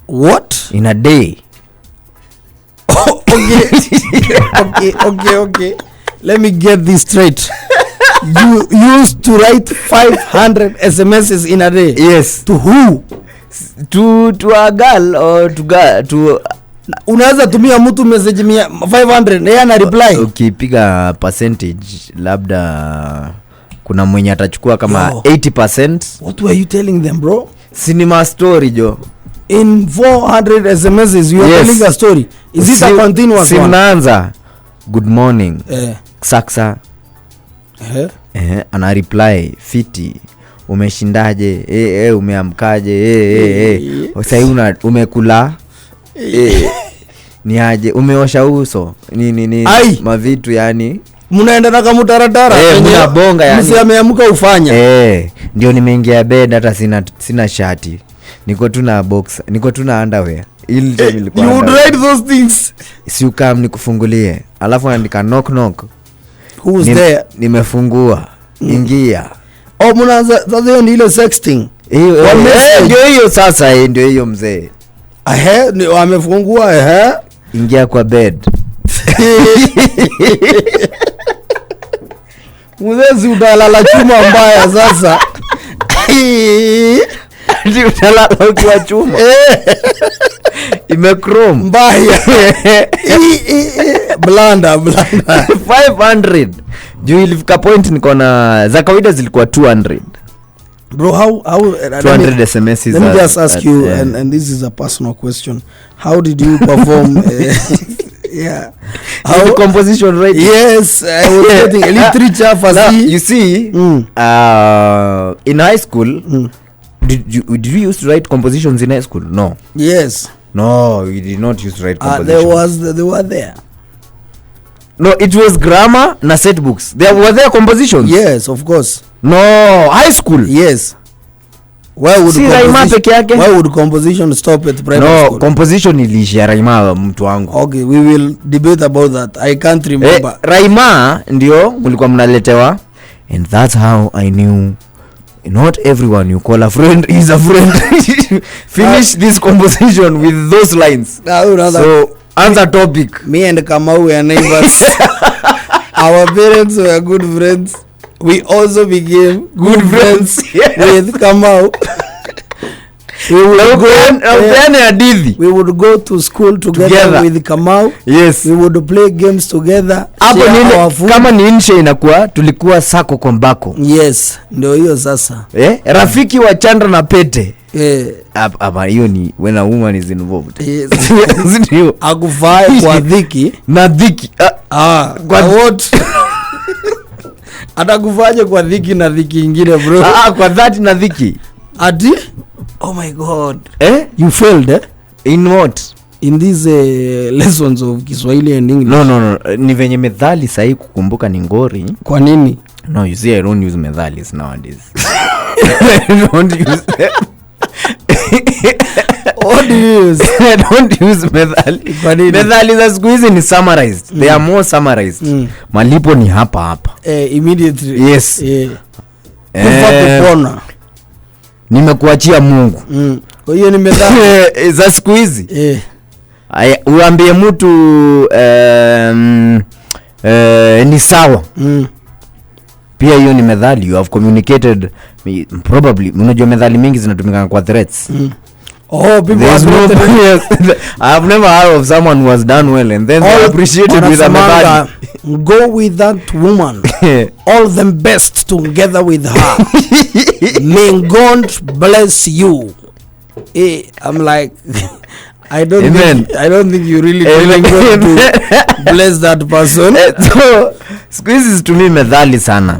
What? In a day. Okay. Let me get this straight. You used to write 500 SMSs in a day? Yes. To who? To a girl or to unaweza tumia mtu message 500 yeye ana reply. Ukipiga percentage labda kuna mwenye atachukua kama 80%. What were you telling them, bro? Cinema story jo. In 400 SMSs you are telling a story. Is it a continuous one? Sinaanza good morning. Saksa. Ana reply fiti. Umeshindaje? Umeamkaje? Sasa umekula? Ni aje? Umeosha uso? Ni mavitu yani. Mnaenda na kama taratara. Mnabonga yani. Msi ameamka ufanya. Ndio nimeingia bed hata sina shati. Niko tu na boxer, niko tu na underwear. Ili nilikuwa. You would write those things. Si ukam nikufungulie. Alafu andika knock knock. Who's there? Nimefungua. Ingia. Mnaanza sasa hiyo ni ile sexting. Ndio hiyo sasa, ndio hiyo mzee. Amefungua ingia kwa bed. Mzee utalala chuma mbaya sasa. Ndio utalala kwa chuma. Imechrome mbaya. Blanda 500. Juu ilifika point niko na za kawaida zilikuwa 200. Bro, how 200 SMSs. Let me just ask you, and this is a personal question. How did you perform? How composition rate? Yes, I was getting literature for you see, in high school, did you used to write compositions in high school? No. Yes. No, we did not used to write compositions. They were there. No, it was grammar na set books. Were there compositions? Yes, of course. No, high school. Yes. Why would composition stop at primary school? No, composition ilishia Raima mtu wangu. Okay, we will debate about that. I can't remember. Raima ndio mlikuwa mnaletewa, and that's how I knew not everyone you call a friend is a friend. Finish this composition with those lines. So answer topic. Me and Kamau were neighbors. Our parents were good friends. We also became good friends with Kamau. We would go to school together with Kamau. Yes. We would play games together. Kama ni nje inakuwa tulikuwa sako kombako. Yes, ndio hiyo sasa. Rafiki wa Chandra na Pete. Hapa hiyo ni when a woman is involved. Yes. Akufai kwa dhiki na dhiki. Kwa what? Atakufaje kwa dhiki na dhiki ingine, bro? Kwa dhati na dhiki. Ati? Oh my god. You failed in what? In these lessons of Kiswahili and English. No. Ni venye methali sahi kukumbuka ni ngori. Kwa nini? No, you see I don't use methalis nowadays. I don't use them. What do you use? I don't use methali. Methali za siku hizi ni summarized. They are more summarized. Malipo ni hapa. Immediately. Yes. Kupona. Nimekuachia Mungu. Kwa hiyo ni methali za siku hizi. Uambie mtu ni sawa. Pia hiyo ni methali. You have communicated probably. Unajua methali mingi zinatumika kwa threats. People I have never heard of someone who has done well and then they appreciated with a methali. Go with that woman. All the best together with her. May God bless you. I'm like I don't Amen. think you really telling God to bless that person. So siku hizi situmii methali sana.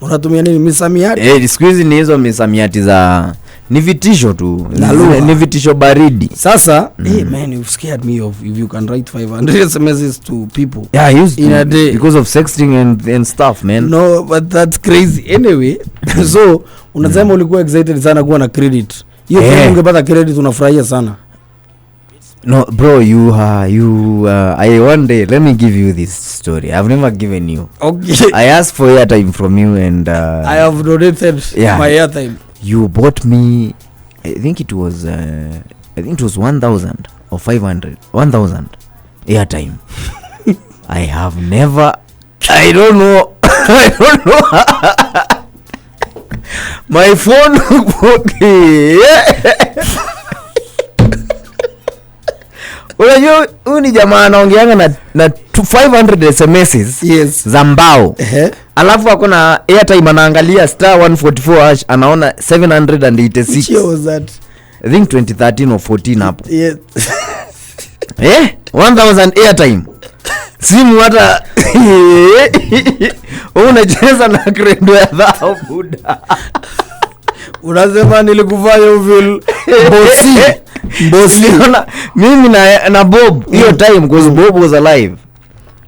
Unatumia nini misamiati? Siku hizi ni hizo misamiati za ni vitisho tu. Ni vitisho baridi. Sasa, hey man, you've scared me of if you can write 500 SMSs to people. Yeah, I used in to a day because of sexting and stuff, man. No, but that's crazy. Anyway, so unasema ulikuwa excited sana kuwa na credit. Hiyo kama ungepata credit unafurahia sana. No, bro, I one day, let me give you this story. I've never given you. Okay. I asked for airtime from you and I have donated my airtime. You bought me, I think it was 1,000 or 500. 1,000 airtime. I have never, I don't know. My phone, okay. Unajua huyu ni jamaa anaongeanga na 500 SMSs za mbao. Alafu ako na airtime anaangalia *144# anaona 786. Which year was that? I think 2013 or 14 hapo. Yes. 1000 airtime. Simu hata unacheza na credo ya dhao buda. Unasema nilikufanya ufeel bossy. Mimi na Bob hiyo time because Bob was alive.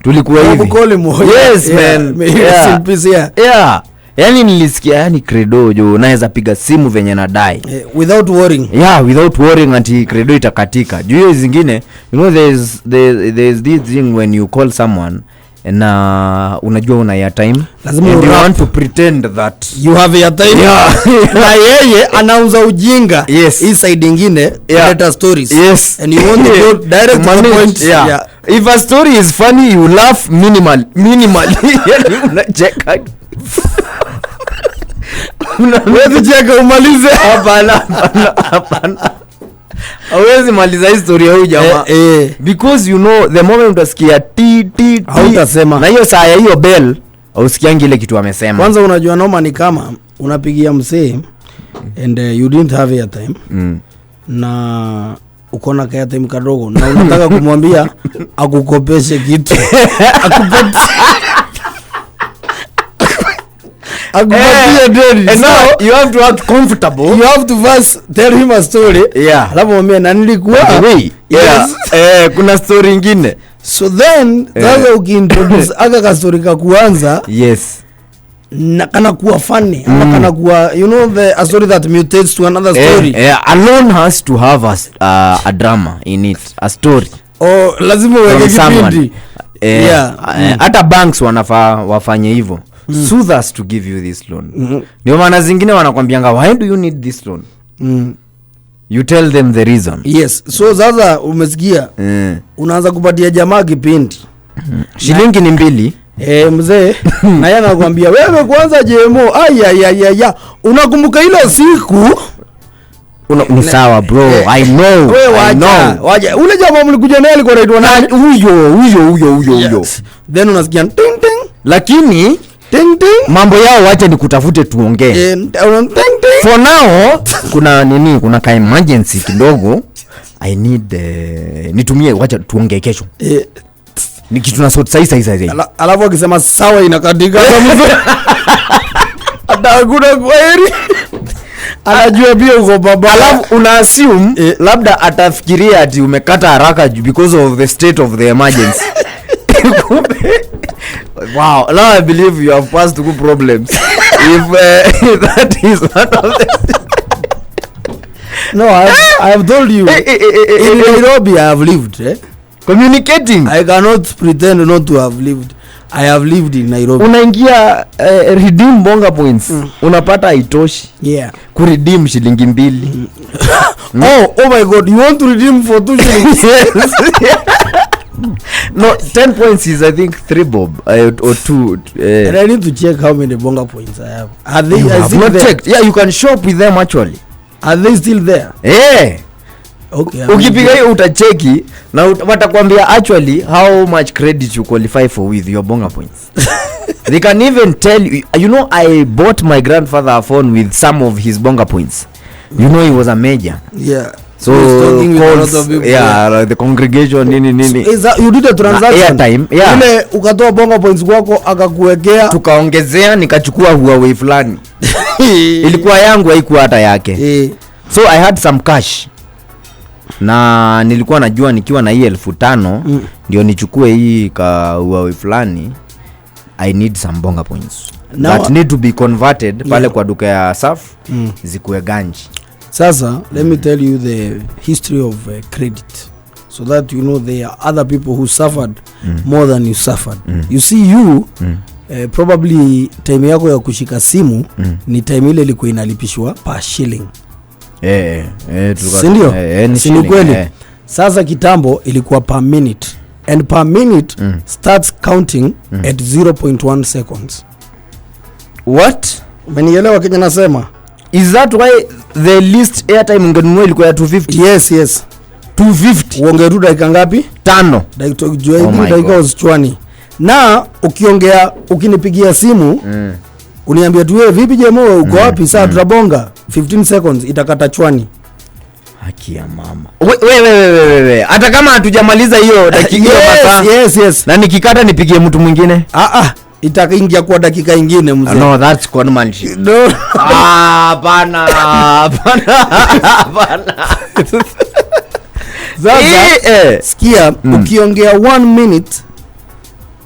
Tulikuwa hivi. Yes man. Yeah. Yani nilisikia yani credo jo naweza piga simu venye nadai. Without worrying. Yeah, without worrying anti credo itakatika. Juu hiyo zingine, you know there's this thing when you call someone na unajua una airtime, lazima you want to pretend that you have airtime. Yeah. Na yeye anauza ujinga. Yes. Hii side nyingine data stories. Yes. And you want to go direct to the point. Yeah. If a story is funny you laugh minimally. Unacheka. Wewe cheka umalize. Hapana. Hawezi maliza historia huyu jamaa. Because you know the moment utasikia ti hautasema. Na hiyo saa ya hiyo bell usikiangi ile kitu amesema. Kwanza unajua noma ni kama unapigia msee and you didn't have airtime. Na uko na airtime kadogo na unataka kumwambia akukopeshe kitu. And now you have to act comfortable. You have to first tell him a story. Yeah. Alafu mwambie na nilikuwa. Yes. Kuna story nyingine. So then sasa ukiintroduce aka story ka kuanza. Yes. Na kana kuwa funny ama kana kuwa a story that mutates to another story. Alone has to have a drama in it, a story. Lazima uweke kipindi. Hata banks wanafaa wafanye hivyo. Soothe us to give you this loan. Ndio maana zingine wanakwambianga why do you need this loan? You tell them the reason. Yes. So sasa umesikia unaanza kupatia jamaa kipindi. Shilingi ni 2. Mzee na yeye anakuambia wewe kwanza JMO ya unakumbuka ile siku ni sawa bro. I know. Waje ule jamaa mlikuja naye alikuwa anaitwa nani? Huyo. Then unasikia ting ting. Lakini ting ting mambo yao wacha nikutafute tuongee. For now kuna ka emergency kidogo. I need nitumie wacha tuongee kesho. Ni kitu na sort sai. Alafu akisema sawa inakatika. Ataguna kweli. Anajua pia uko baba. Alafu una assume labda atafikiria ati umekata haraka because of the state of the emergency. Wow, now I believe you have passed through problems. If that is one of the No, I have told you. In Nairobi I have lived. Communicating. I cannot pretend not to have lived. I have lived in Nairobi. Unaingia redeem bonga points. Unapata haitoshi. Yeah. Ku redeem shilingi 2. Oh my god, you want to redeem for 2 shillings? No, 10 points is I think 3 bob or 2. And I need to check how many bonga points I have. Are they not checked? Yeah, you can shop with them actually. Are they still there? Okay. Ukipiga hiyo utacheki na watakwambia actually how much credit you qualify for with your bonga points. They can even tell you, I bought my grandfather a phone with some of his bonga points. He was a major. Yeah. So calls, the congregation nini. So, is that, you did a transaction? Airtime, yeah. Ile ukatoa bonga points kwako akakuwekea. Tukaongezea nikachukua Huawei fulani. Ilikuwa yangu haikuwa hata yake. So I had some cash. Na nilikuwa najua nikiwa na hii 1500 ndio nichukue hii ka Huawei fulani. I need some bonga points that need to be converted pale kwa duka ya Saf zikuwe ganji. Sasa let me tell you the history of credit so that you know there are other people who suffered more than you suffered. You see you probably time yako ya kushika simu ni time ile ilikuwa inalipishwa per shilling. Sindio? Ni kweli. Sasa kitambo ilikuwa per minute. And per minute starts counting at 0.1 seconds. What? Umenielewa Kenya nasema? Is that why the least airtime ungenunua ilikuwa ya 250? Yes. 250. Uongeru dakika ngapi? 5. Dakika usichwani. Na ukiongea ukinipigia simu uniambia tu wewe vipi jemo uko wapi saa tutabonga 15 seconds itakata chwani. Haki ya mama. Wewe. Hata kama hatujamaliza hiyo dakika masaa. Yes. Na nikikata nipigie mtu mwingine? Itaingia kwa dakika nyingine mzee. No, that's conmanship. No. Bana. Sasa sikia ukiongea 1 minute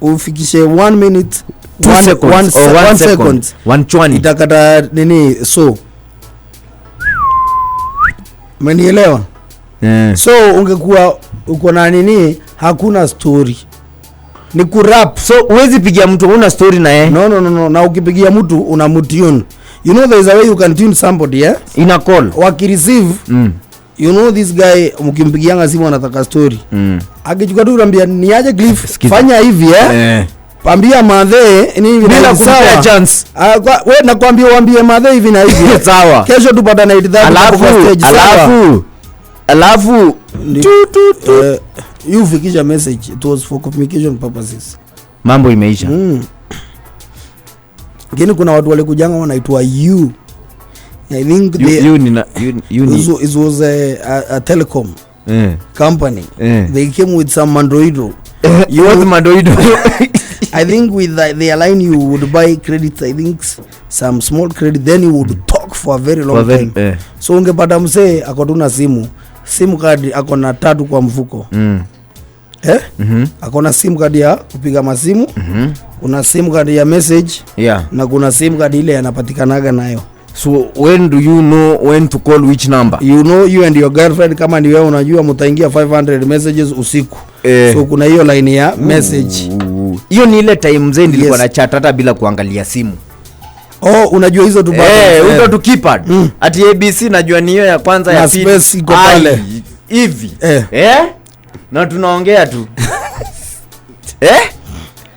ufikishe 1 minute 1 second 1 chwani itakata nini so umenielewa? So ungekuwa uko na nini hakuna story ni kurap. So uwezi pigia mtu una story na yeye. No. Na ukipigia mtu una mutune. You know there is a way you can tune somebody in a call. Wakireceive you know this guy mkimpigianga simu anataka story. Akichukua tu urambia ni aje Cliff fanya hivi Pambia madhe ni bila kupea chance. Wewe nakwambia waambie madhe hivi na hivi. Sawa. Kesho tupatane 80,000 alafu you fikisha message. It was for communication purposes. Mambo imeisha. Gini kuna watu wale kujanga wanaitwa you. I think it was a telecom company. They came with some Androido. You want Androido? I think with the line you would buy credits, I think some small credit, then you would talk for a very long time. So ungepata msee akotuna simu card akona 3 kwa mfuko. Akona simu card ya kupiga masimu, kuna simu card ya message, na kuna simu card ile yanapatikanaga nayo. So when do you know when to call which number? You know you and your girlfriend kama ni wewe unajua mtaingia 500 messages usiku. So kuna hiyo line ya message. Hiyo ni ile time mzee nilikuwa na chat hata bila kuangalia simu. Unajua hizo tu bado. Hizo tu keypad. Ati ABC najua ni hiyo ya kwanza ya pili. Space iko pale. Hivi. Na tunaongea tu.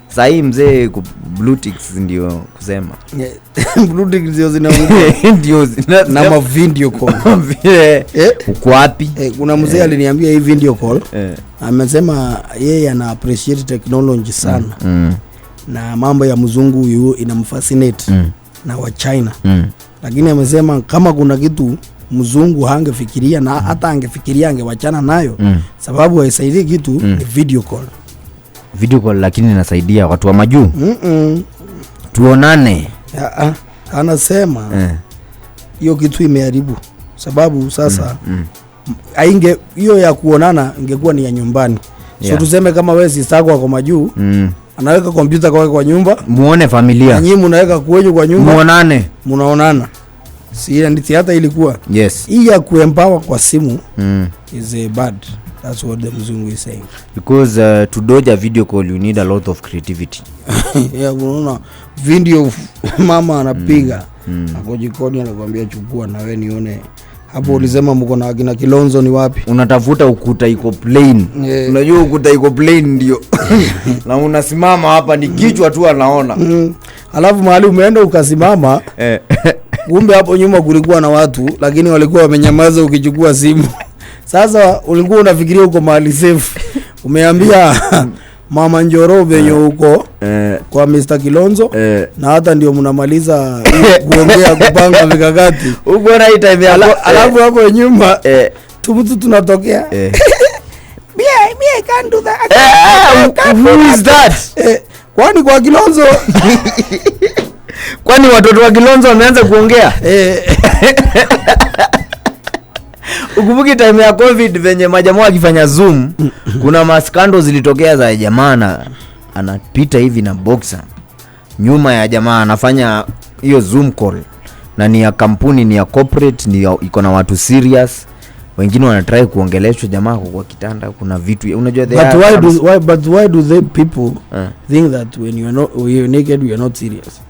Sasa mzee Bluetooth ndio kusema. Bluetooth ndio zinaongea. Ndio na ma video call. Uko wapi? Kuna mzee aliniambia hii video call. Amesema yeye ana appreciate technology sana. Na mambo ya mzungu huyu inamfascinate na wa China. Lakini amesema kama kuna kitu mzungu hangefikiria na hata angefikiria angewachana nayo sababu haisaidii kitu ni video call. Video call lakini inasaidia watu wa majuu. Tuonane. Anasema hiyo kitu imeharibu sababu sasa ainge hiyo ya kuonana ingekuwa ni ya nyumbani. So tuseme kama wewe si sako kwa majuu anaweka kompyuta kwa nyumba muone familia. Nyinyi mnaweka kuweje kwa nyumba muonane. Munaonana. Si nditi hata ilikuwa. Yes. Hii ya kuempower kwa simu is a bad. That's what the mzungu is saying. Because to dodge a video call you need a lot of creativity. Unaona video mama anapiga. Ako jikoni anakuambia chukua na wewe nione. Hapo ulisema mko na akina Kilonzo ni wapi? Unatafuta ukuta iko plain. Unajua ukuta iko plain ndio. Na unasimama hapa ni kichwa tu anaona. Alafu mahali umeenda ukasimama. Kumbe hapo nyuma kulikuwa na watu lakini walikuwa wamenyamaza ukichukua simu. Sasa ulikuwa unafikiria uko mahali safe. Umeambia Mama Njoro venye huko kwa Mr. Kilonzo na hata ndio mnamaliza kuongea kupanga mikakati. Uko na time yako alafu hapo nyuma tumutu tunatokea me I can't do that. Who is that? Kwani kwa Kilonzo kwani watoto wa Kilonzo wameanza kuongea? Ukumbuki time ya COVID venye majamaa wakifanya Zoom kuna maskando zilitokea za jamaa anapita hivi na boxer nyuma ya jamaa anafanya hiyo Zoom call na ni ya kampuni, ni ya corporate, ni iko na watu serious, wengine wanatry kuongeleshwa jamaa kwa kitanda, kuna vitu unajua but why do they people think that when you're naked you are not serious?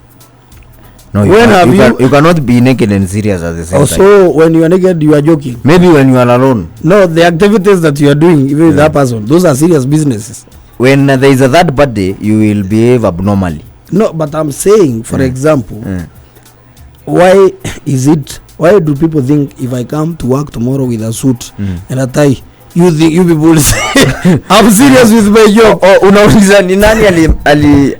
No, you cannot be naked and serious at the same time. So when you are naked you are joking. Maybe when you are alone. No, the activities that you are doing even with that person, those are serious businesses. When there is a third party you will behave abnormally. No, but I'm saying for example why do people think if I come to work tomorrow with a suit and a tie, you people will say I'm serious with my job? Unauliza ni nani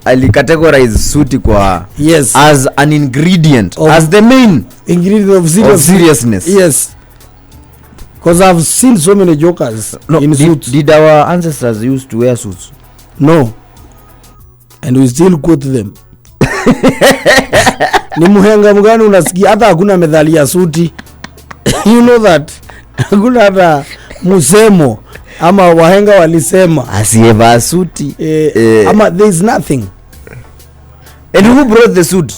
ali categorize suit kwa as an ingredient as the main ingredient of seriousness? Yes, because I've seen so many jokers in suits. Did our ancestors used to wear suits? No, and we still quote them. Ni muhenga mgani unasikia hata hakuna methali ya suti? You know that hakuna hata musemo ama wahenga walisema asiyevaa suti ama there is nothing. And who brought the suit?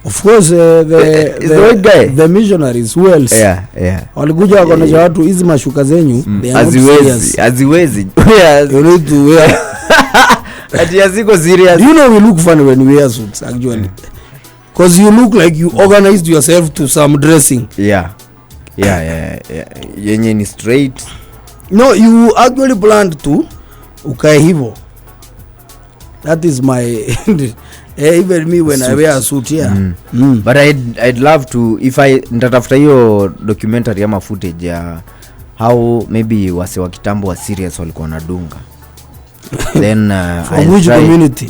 Of course the missionaries. Who else? Walikuja wakaonesha watu hizi mashuka zenyu haziwezi you need to wear ati yaziko serious. You know we look funny when we wear suits actually because you look like you organized yourself to some dressing. Yeah yenye ni straight. No, you actually planned to ukae hivyo. That is my even me when suit. I wear a suit but I'd love to if nitatafuta hiyo documentary ama footage ya how maybe wase wa kitambo wa serious walikuwa nadunga then from which community?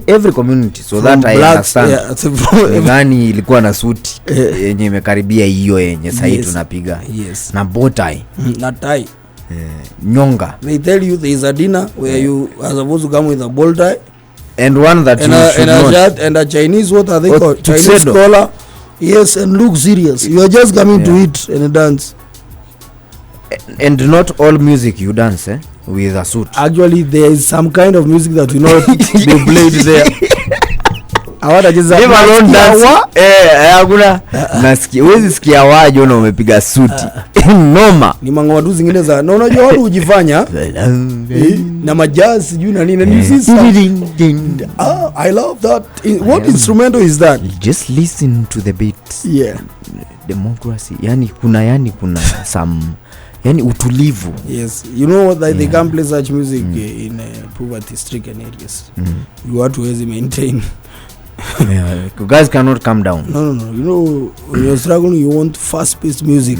Every community so from that I understand gani ilikuwa na suti yenye imekaribia hiyo yenye sasa tunapiga na bow tie na tie nyonga. They tell you there is a dinner where you are supposed to come with a bow tie and one that and you should not and a Chinese, what are they called? Chinese collar. Yes, and look serious. You are just coming to eat and dance. And not all music you dance with a suit. Actually there is some kind of music that will not be played there. Awada jeza hakuna nasikia wezi sikia waje na umepiga suti noma ni mangoma tu zingine za na unajua watu hujifanya na majazz sijui na nini ni sisi. I love that. What instrumental is that? Just listen to the beat. Democracy yani kuna some yani utulivu. Yes, you know that they can't play such music in poverty stricken areas. You have to always maintain. You guys cannot come down. No. You know, when you're struggling, you want fast-paced music.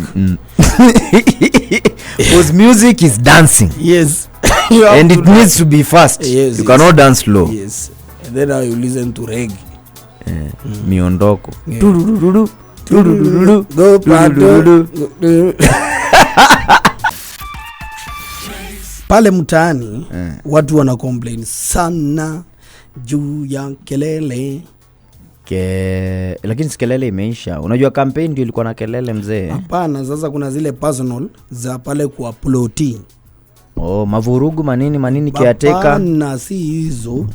Because music is dancing. Yes. And it needs to be fast. Yes, you cannot dance slow. Yes. And then you listen to reggae. Miondoko. Go pale mtaani watu wana complain sana juu ya kelele. Lakini kelele imeisha. Unajua campaign ndio ilikuwa na kelele mzee. Hapana, sasa kuna zile personal za pale kwa ploti. Mavurugu manini kiateka. Hapana, si hizo.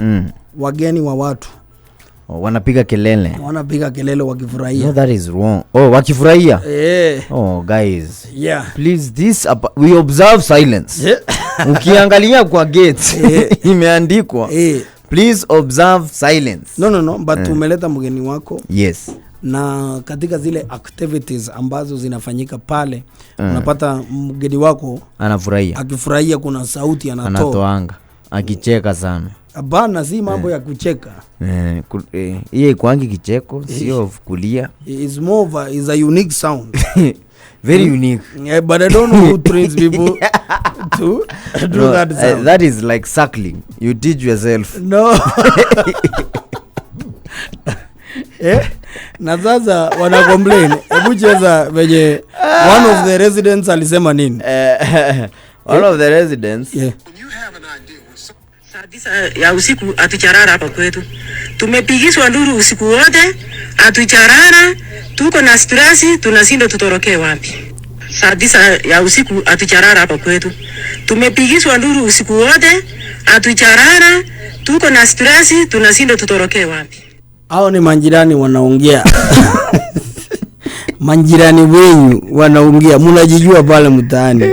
Wageni wa watu wanapiga kelele wakifurahia. No, that is wrong. Wakifurahia. Guys. Please we observe silence. Ukiangalia kwa gate imeandikwa please observe silence. No, but umeleta mgeni wako. Yes. Na katika zile activities ambazo zinafanyika pale unapata mgeni wako anafurahia. Akifurahia kuna sauti anatoanga akicheka sana. Hapana, si mambo ya kucheka. Yeye kwangi kicheko sio kulia. It's more is a unique sound. Very unique. But I don't know who trains people to do that sound. That is like suckling. You teach yourself. No. Na sasa wana complain. Hebu cheza venye one of the residents alisema nini? One of the residents. Yeah. Saa ya usiku atucharara hapa kwetu. Tumepigishwa nduru usiku wote, atucharara, tuko na stress, tunashinda tutorokee wapi. Saa ya usiku atucharara hapa kwetu. Tumepigishwa nduru usiku wote, atucharara, tuko na stress, tunashinda tutorokee wapi. Hao ni manjirani wanaongea. Manjirani wenyu wanaongea, mnajijua pale mtaani.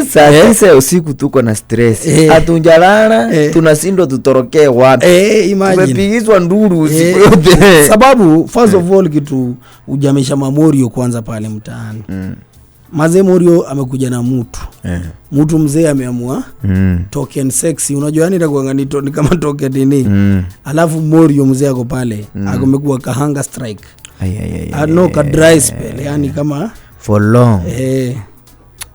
Sasa usiku tuko na stress. Atunjalana, tunasindwa tutorokee wapi. Imagine. Tumepigizwa nduru usiku yote. Sababu first of all kitu ujamisha Mamorio kwanza pale mtaani. Mazee Morio amekuja na mtu. Mtu mzee ameamua token sexy. Unajua yani itakuwa ni kama token nini. Alafu Morio mzee ako pale. Akomekuwa kahanga strike. No ka dry spell yani kama for long.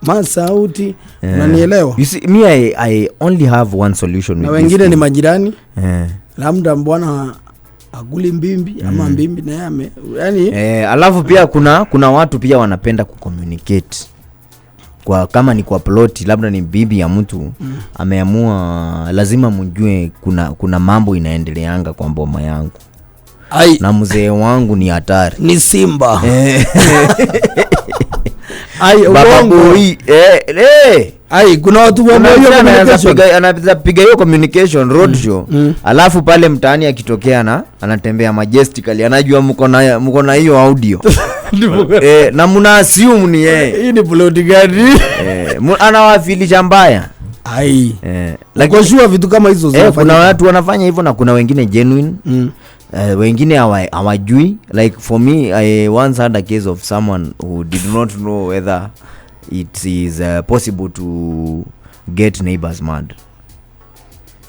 Masauti unanielewa? You see me I only have one solution. Na wengine ni majirani. Labda mbwana aguli mbimbi ama mbimbi na yame yani alafu pia kuna watu pia wanapenda kucommunicate kwa kama ni kwa ploti, labda ni bibi ya mtu ameamua lazima mjue kuna mambo inaendeleanga kwa mboma yangu. Na mzee wangu ni hatari, ni simba. Kuna watu anapiga hiyo communication road show. Alafu pale mtaani akitokea anatembea majestically, anajua mko na hiyo audio. Na mna assume ni yeye. Hii ni plot gani? Anawafilisha mbaya. Lakini sure vitu kama hizo zinafanya. Kuna watu wanafanya hivyo na kuna wengine genuine. Wengine hawajui. Like for me, I once had a case of someone who did not know whether it is possible to get neighbors mad.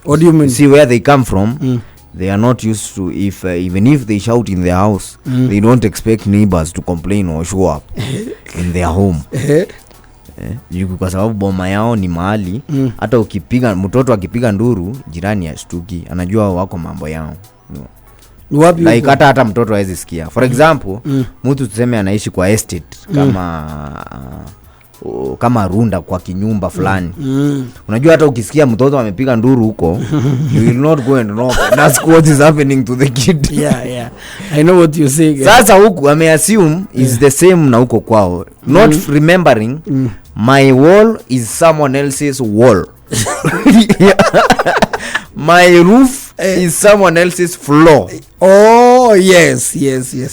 What do you mean? See where they come from. They are not used to even if they shout in their house, they don't expect neighbors to complain or show up in their home. Kwa sababu boma yao ni mahali hata ukipiga mtoto akipiga nduru jirani ashtuki, anajua wako mambo yao. Like hata mtoto hawezi sikia. For example, mtu tuseme anaishi kwa estate kama Runda kwa kinyumba fulani. Unajua hata ukisikia mtoto amepiga nduru huko, you will not go and knock. That's what is happening to the kid. Yeah. I know what you say. Sasa huku ameassume is the same na huko kwao. Not remembering my wall is someone else's wall. My roof is someone else's floor. Oh, yes.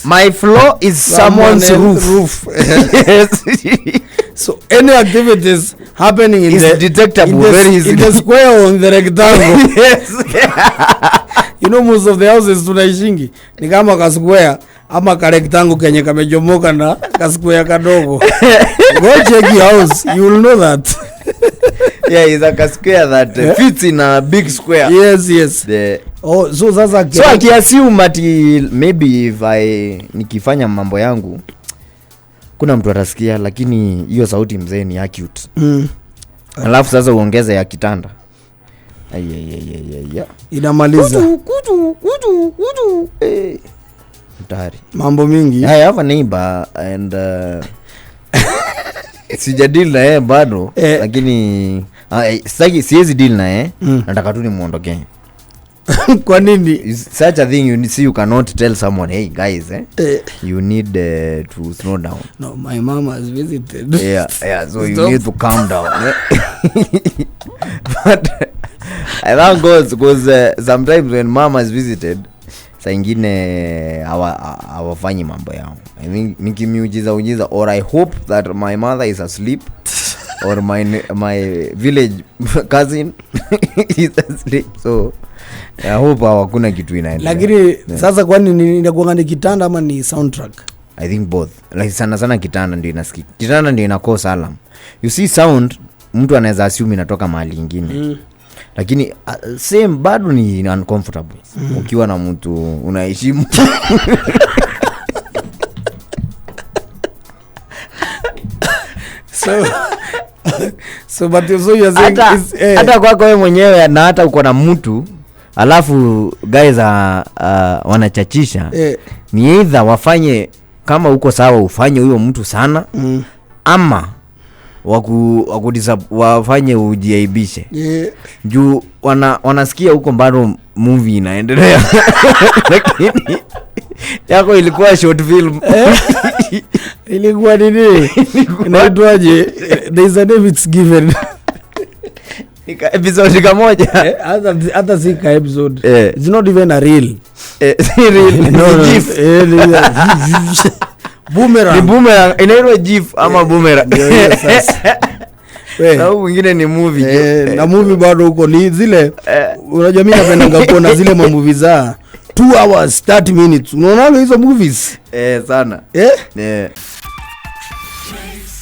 My floor is someone's roof. Yes. So any activities happening in the detectable very easily in the square or in the rectangle. Yes. You know most of the houses tunaishingi ni kama ka square ama ka rectangle kenye kamejomoka na ka square kadogo. Go check your house, you will know that. Yeah, it's like a square that fits in a big square. Yes. So sasa so akiassume ati maybe if nikifanya mambo yangu kuna mtu atasikia, lakini hiyo sauti mzee ni acute. Alafu sasa uongeze ya kitanda. Inamaliza. Kutu. Mtari. Mambo mingi. I have a neighbor and sijadili na yeye bado, lakini siwezi deal na yeye. Nataka tu nimuondokee. Kwa nini? Such a thing you cannot tell someone, hey guys, you need to slow down. No, my mom has visited. Yeah, so you need to calm down. But I thank God because sometimes when mom has visited, saa ingine hawafanyi mambo yao. I think nikimiujiza or I hope that my mother is asleep or my village cousin is asleep. So I hope hakuna kitu inaendelea. Lakini sasa kwani ni inakuwa ni kitanda ama ni soundtrack? I think both. Like sana kitanda ndio inasikika. Kitanda ndio inakosa alarm. You see sound mtu anaweza assume inatoka mahali nyingine. Lakini same bado ni uncomfortable. Ukiwa na mtu unaheshimu. So but so you are saying hata kwako wewe mwenyewe na hata uko na mtu alafu guys wanachachisha ni either wafanye kama uko sawa ufanye huyo mtu sana ama wafanye ujiaibishe. Juu wanasikia huko bado movie inaendelea. Lakini yako ilikuwa short film. Ilikuwa nini? Inaitwaje? There is a name it's given. Episode kamoja. Hata si ka episode. It's not even a reel. Reel. No. GIF. Boomerang. Ni boomerang. Inaitwa GIF ama boomerang. Na mwingine ni movie. Na movie bado huko ni zile unajua mimi napenda kuona zile movie za 2 hours 30 minutes. Unaona hizo movies? Sana. Yeah.